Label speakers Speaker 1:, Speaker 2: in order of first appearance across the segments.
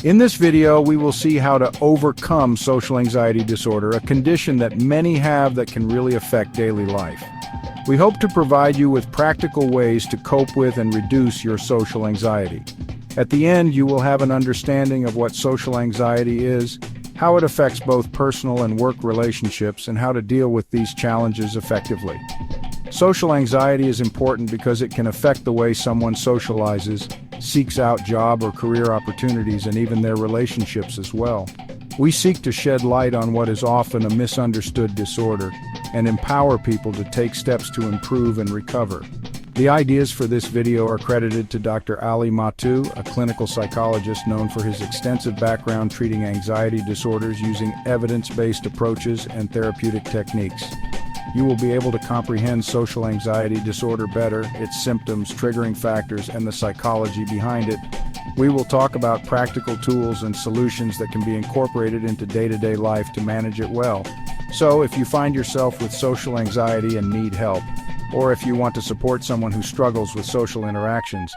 Speaker 1: In this video, we will see how to overcome social anxiety disorder, a condition that many have that can really affect daily life. We hope to provide you with practical ways to cope with and reduce your social anxiety. At the end, you will have an understanding of what social anxiety is, how it affects both personal and work relationships, and how to deal with these challenges effectively. Social anxiety is important because it can affect the way someone socializes, seeks out job or career opportunities, and even their relationships as well. We seek to shed light on what is often a misunderstood disorder and empower people to take steps to improve and recover. The ideas for this video are credited to Dr. Ali Matu, a clinical psychologist known for his extensive background treating anxiety disorders using evidence-based approaches and therapeutic techniques. You will be able to comprehend social anxiety disorder better, its symptoms, triggering factors, and the psychology behind it. We will talk about practical tools and solutions that can be incorporated into day-to-day life to manage it well. So, if you find yourself with social anxiety and need help, or if you want to support someone who struggles with social interactions,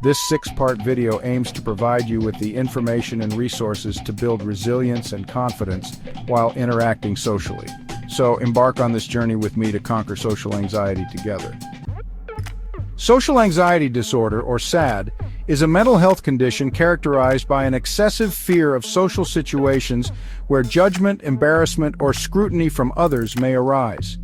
Speaker 1: this 6-part video aims to provide you with the information and resources to build resilience and confidence while interacting socially. So, embark on this journey with me to conquer social anxiety together. Social anxiety disorder, or SAD, is a mental health condition characterized by an excessive fear of social situations where judgment, embarrassment, or scrutiny from others may arise.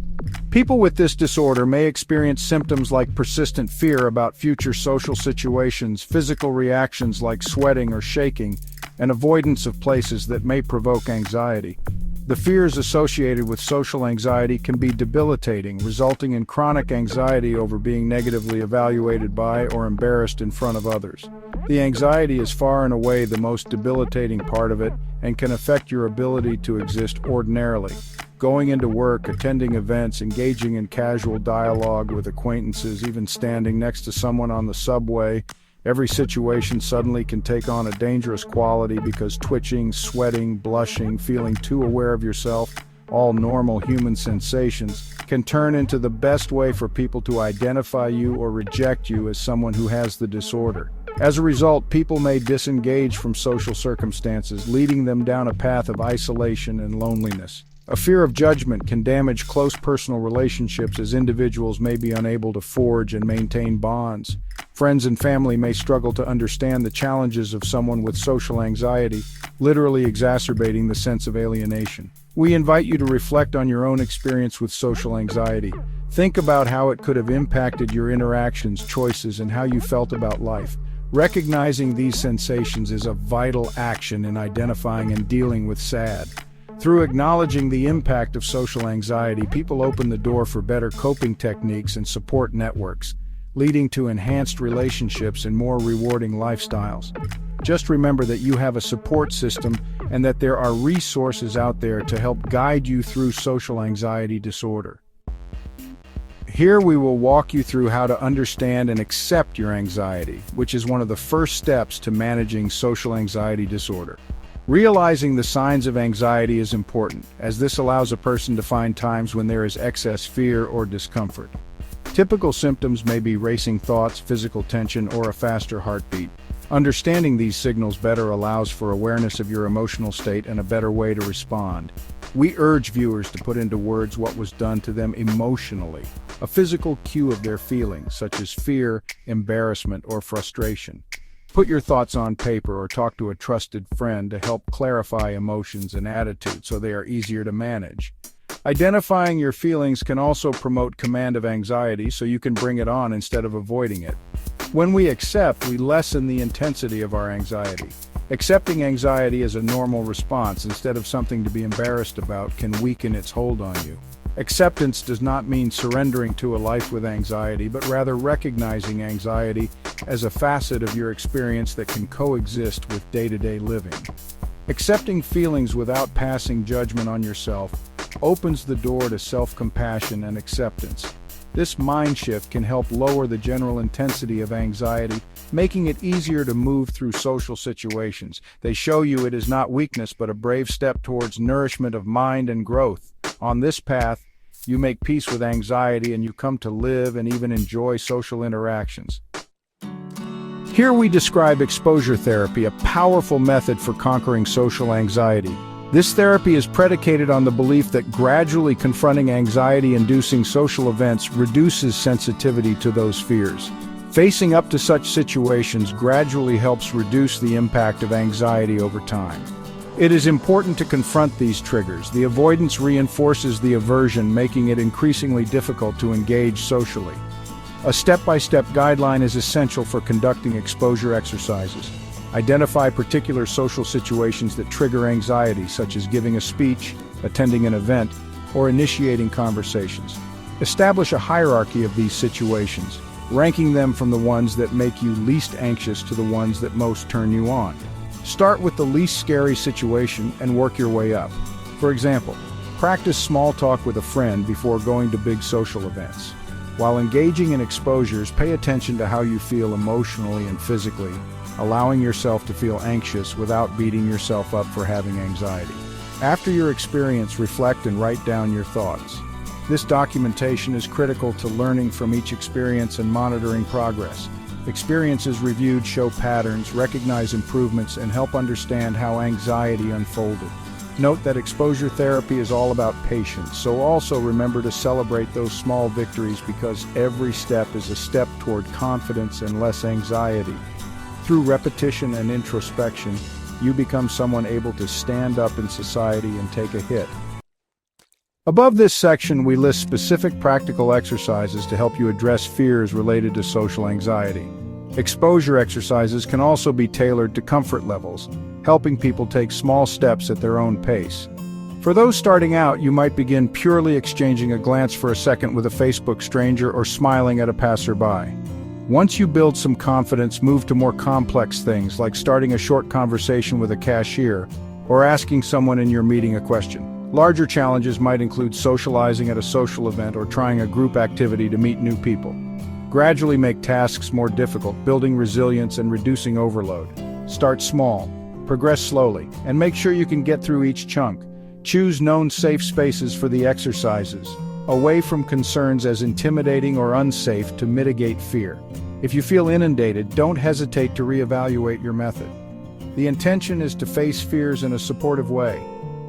Speaker 1: People with this disorder may experience symptoms like persistent fear about future social situations, physical reactions like sweating or shaking, and avoidance of places that may provoke anxiety. The fears associated with social anxiety can be debilitating, resulting in chronic anxiety over being negatively evaluated by or embarrassed in front of others. The anxiety is far and away the most debilitating part of it and can affect your ability to exist ordinarily. Going into work, attending events, engaging in casual dialogue with acquaintances, even standing next to someone on the subway. Every situation suddenly can take on a dangerous quality because twitching, sweating, blushing, feeling too aware of yourself, all normal human sensations, can turn into the best way for people to identify you or reject you as someone who has the disorder. As a result, people may disengage from social circumstances, leading them down a path of isolation and loneliness. A fear of judgment can damage close personal relationships as individuals may be unable to forge and maintain bonds. Friends and family may struggle to understand the challenges of someone with social anxiety, literally exacerbating the sense of alienation. We invite you to reflect on your own experience with social anxiety. Think about how it could have impacted your interactions, choices, and how you felt about life. Recognizing these sensations is a vital action in identifying and dealing with SAD. Through acknowledging the impact of social anxiety, people open the door for better coping techniques and support networks, leading to enhanced relationships and more rewarding lifestyles. Just remember that you have a support system and that there are resources out there to help guide you through social anxiety disorder. Here we will walk you through how to understand and accept your anxiety, which is one of the first steps to managing social anxiety disorder. Realizing the signs of anxiety is important, as this allows a person to find times when there is excess fear or discomfort. Typical symptoms may be racing thoughts, physical tension, or a faster heartbeat. Understanding these signals better allows for awareness of your emotional state and a better way to respond. We urge viewers to put into words what was done to them emotionally, a physical cue of their feelings, such as fear, embarrassment, or frustration. Put your thoughts on paper or talk to a trusted friend to help clarify emotions and attitudes so they are easier to manage. Identifying your feelings can also promote command of anxiety so you can bring it on instead of avoiding it. When we accept, we lessen the intensity of our anxiety. Accepting anxiety as a normal response instead of something to be embarrassed about can weaken its hold on you. Acceptance does not mean surrendering to a life with anxiety, but rather recognizing anxiety as a facet of your experience that can coexist with day-to-day living. Accepting feelings without passing judgment on yourself opens the door to self-compassion and acceptance. This mind shift can help lower the general intensity of anxiety, making it easier to move through social situations. They show you it is not weakness, but a brave step towards nourishment of mind and growth. On this path, you make peace with anxiety and you come to live and even enjoy social interactions. Here we describe exposure therapy, a powerful method for conquering social anxiety. This therapy is predicated on the belief that gradually confronting anxiety-inducing social events reduces sensitivity to those fears. Facing up to such situations gradually helps reduce the impact of anxiety over time. It is important to confront these triggers. The avoidance reinforces the aversion, making it increasingly difficult to engage socially. A step-by-step guideline is essential for conducting exposure exercises. Identify particular social situations that trigger anxiety, such as giving a speech, attending an event, or initiating conversations. Establish a hierarchy of these situations, ranking them from the ones that make you least anxious to the ones that most turn you on. Start with the least scary situation and work your way up. For example, practice small talk with a friend before going to big social events. While engaging in exposures, pay attention to how you feel emotionally and physically, allowing yourself to feel anxious without beating yourself up for having anxiety. After your experience, reflect and write down your thoughts. This documentation is critical to learning from each experience and monitoring progress. Experiences reviewed show patterns, recognize improvements, and help understand how anxiety unfolded. Note that exposure therapy is all about patience, so also remember to celebrate those small victories because every step is a step toward confidence and less anxiety. Through repetition and introspection, you become someone able to stand up in society and take a hit. Above this section, we list specific practical exercises to help you address fears related to social anxiety. Exposure exercises can also be tailored to comfort levels, helping people take small steps at their own pace. For those starting out, you might begin purely exchanging a glance for a second with a Facebook stranger or smiling at a passerby. Once you build some confidence, move to more complex things like starting a short conversation with a cashier or asking someone in your meeting a question. Larger challenges might include socializing at a social event or trying a group activity to meet new people. Gradually make tasks more difficult, building resilience and reducing overload. Start small, progress slowly, and make sure you can get through each chunk. Choose known safe spaces for the exercises, away from concerns as intimidating or unsafe to mitigate fear. If you feel inundated, don't hesitate to reevaluate your method. The intention is to face fears in a supportive way.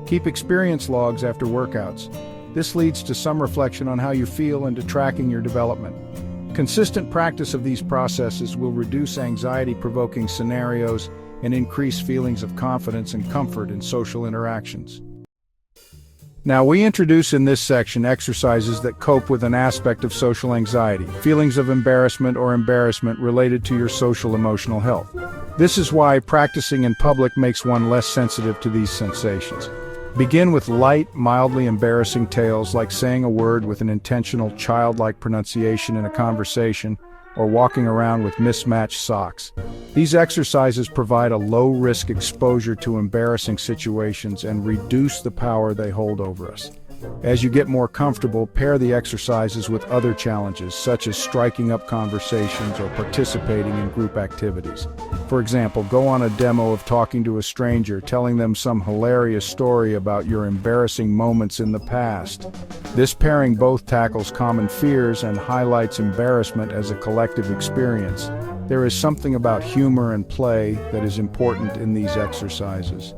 Speaker 1: Keep experience logs after workouts. This leads to some reflection on how you feel and to tracking your development. Consistent practice of these processes will reduce anxiety-provoking scenarios and increase feelings of confidence and comfort in social interactions. Now, we introduce in this section exercises that cope with an aspect of social anxiety, feelings of embarrassment or embarrassment related to your social emotional health. This is why practicing in public makes one less sensitive to these sensations. Begin with light, mildly embarrassing tales like saying a word with an intentional, childlike pronunciation in a conversation or walking around with mismatched socks. These exercises provide a low-risk exposure to embarrassing situations and reduce the power they hold over us. As you get more comfortable, pair the exercises with other challenges, such as striking up conversations or participating in group activities. For example, go on a demo of talking to a stranger, telling them some hilarious story about your embarrassing moments in the past. This pairing both tackles common fears and highlights embarrassment as a collective experience. There is something about humor and play that is important in these exercises.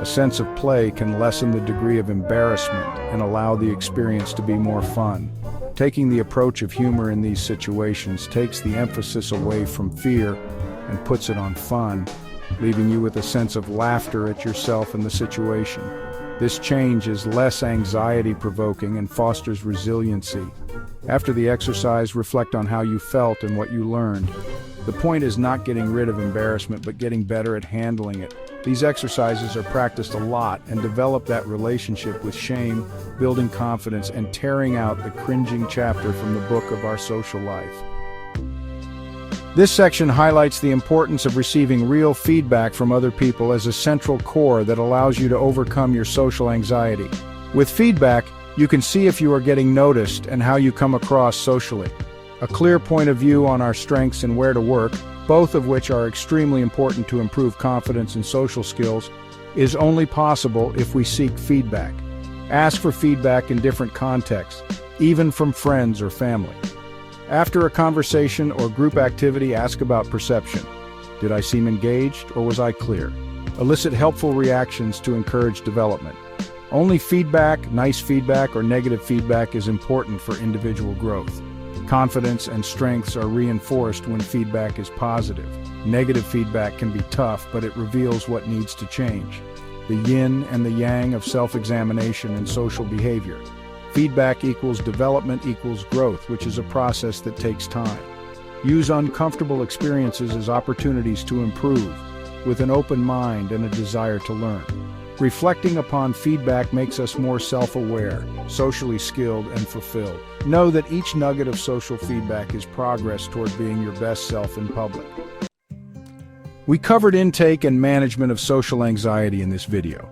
Speaker 1: A sense of play can lessen the degree of embarrassment and allow the experience to be more fun. Taking the approach of humor in these situations takes the emphasis away from fear and puts it on fun, leaving you with a sense of laughter at yourself and the situation. This change is less anxiety-provoking and fosters resiliency. After the exercise, reflect on how you felt and what you learned. The point is not getting rid of embarrassment, but getting better at handling it. These exercises are practiced a lot and develop that relationship with shame, building confidence, and tearing out the cringing chapter from the book of our social life. This section highlights the importance of receiving real feedback from other people as a central core that allows you to overcome your social anxiety. With feedback, you can see if you are getting noticed and how you come across socially. A clear point of view on our strengths and where to work, both of which are extremely important to improve confidence and social skills, is only possible if we seek feedback. Ask for feedback in different contexts, even from friends or family. After a conversation or group activity, ask about perception. Did I seem engaged, or was I clear? Elicit helpful reactions to encourage development. Only feedback, nice feedback, or negative feedback is important for individual growth. Confidence and strengths are reinforced when feedback is positive. Negative feedback can be tough, but it reveals what needs to change. The yin and the yang of self-examination and social behavior. Feedback equals development equals growth, which is a process that takes time. Use uncomfortable experiences as opportunities to improve, with an open mind and a desire to learn. Reflecting upon feedback makes us more self-aware, socially skilled, and fulfilled. Know that each nugget of social feedback is progress toward being your best self in public. We covered intake and management of social anxiety in this video.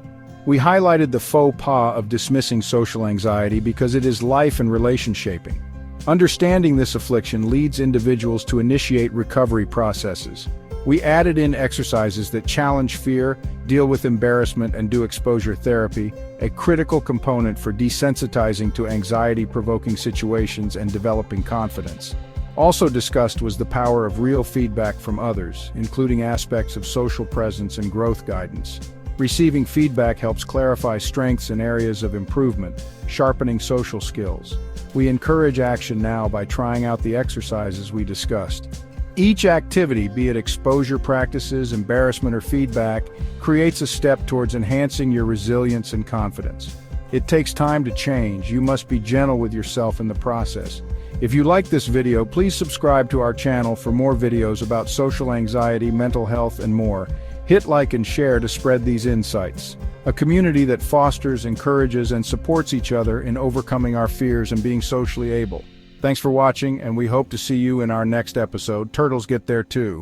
Speaker 1: We highlighted the faux pas of dismissing social anxiety because it is life and relation shaping. Understanding this affliction leads individuals to initiate recovery processes. We added in exercises that challenge fear, deal with embarrassment, and do exposure therapy, a critical component for desensitizing to anxiety-provoking situations and developing confidence. Also discussed was the power of real feedback from others, including aspects of social presence and growth guidance. Receiving feedback helps clarify strengths and areas of improvement, sharpening social skills. We encourage action now by trying out the exercises we discussed. Each activity, be it exposure practices, embarrassment, or feedback, creates a step towards enhancing your resilience and confidence. It takes time to change. You must be gentle with yourself in the process. If you like this video, please subscribe to our channel for more videos about social anxiety, mental health, and more. Hit like and share to spread these insights. A community that fosters, encourages, and supports each other in overcoming our fears and being socially able. Thanks for watching, and we hope to see you in our next episode. Turtles get there too.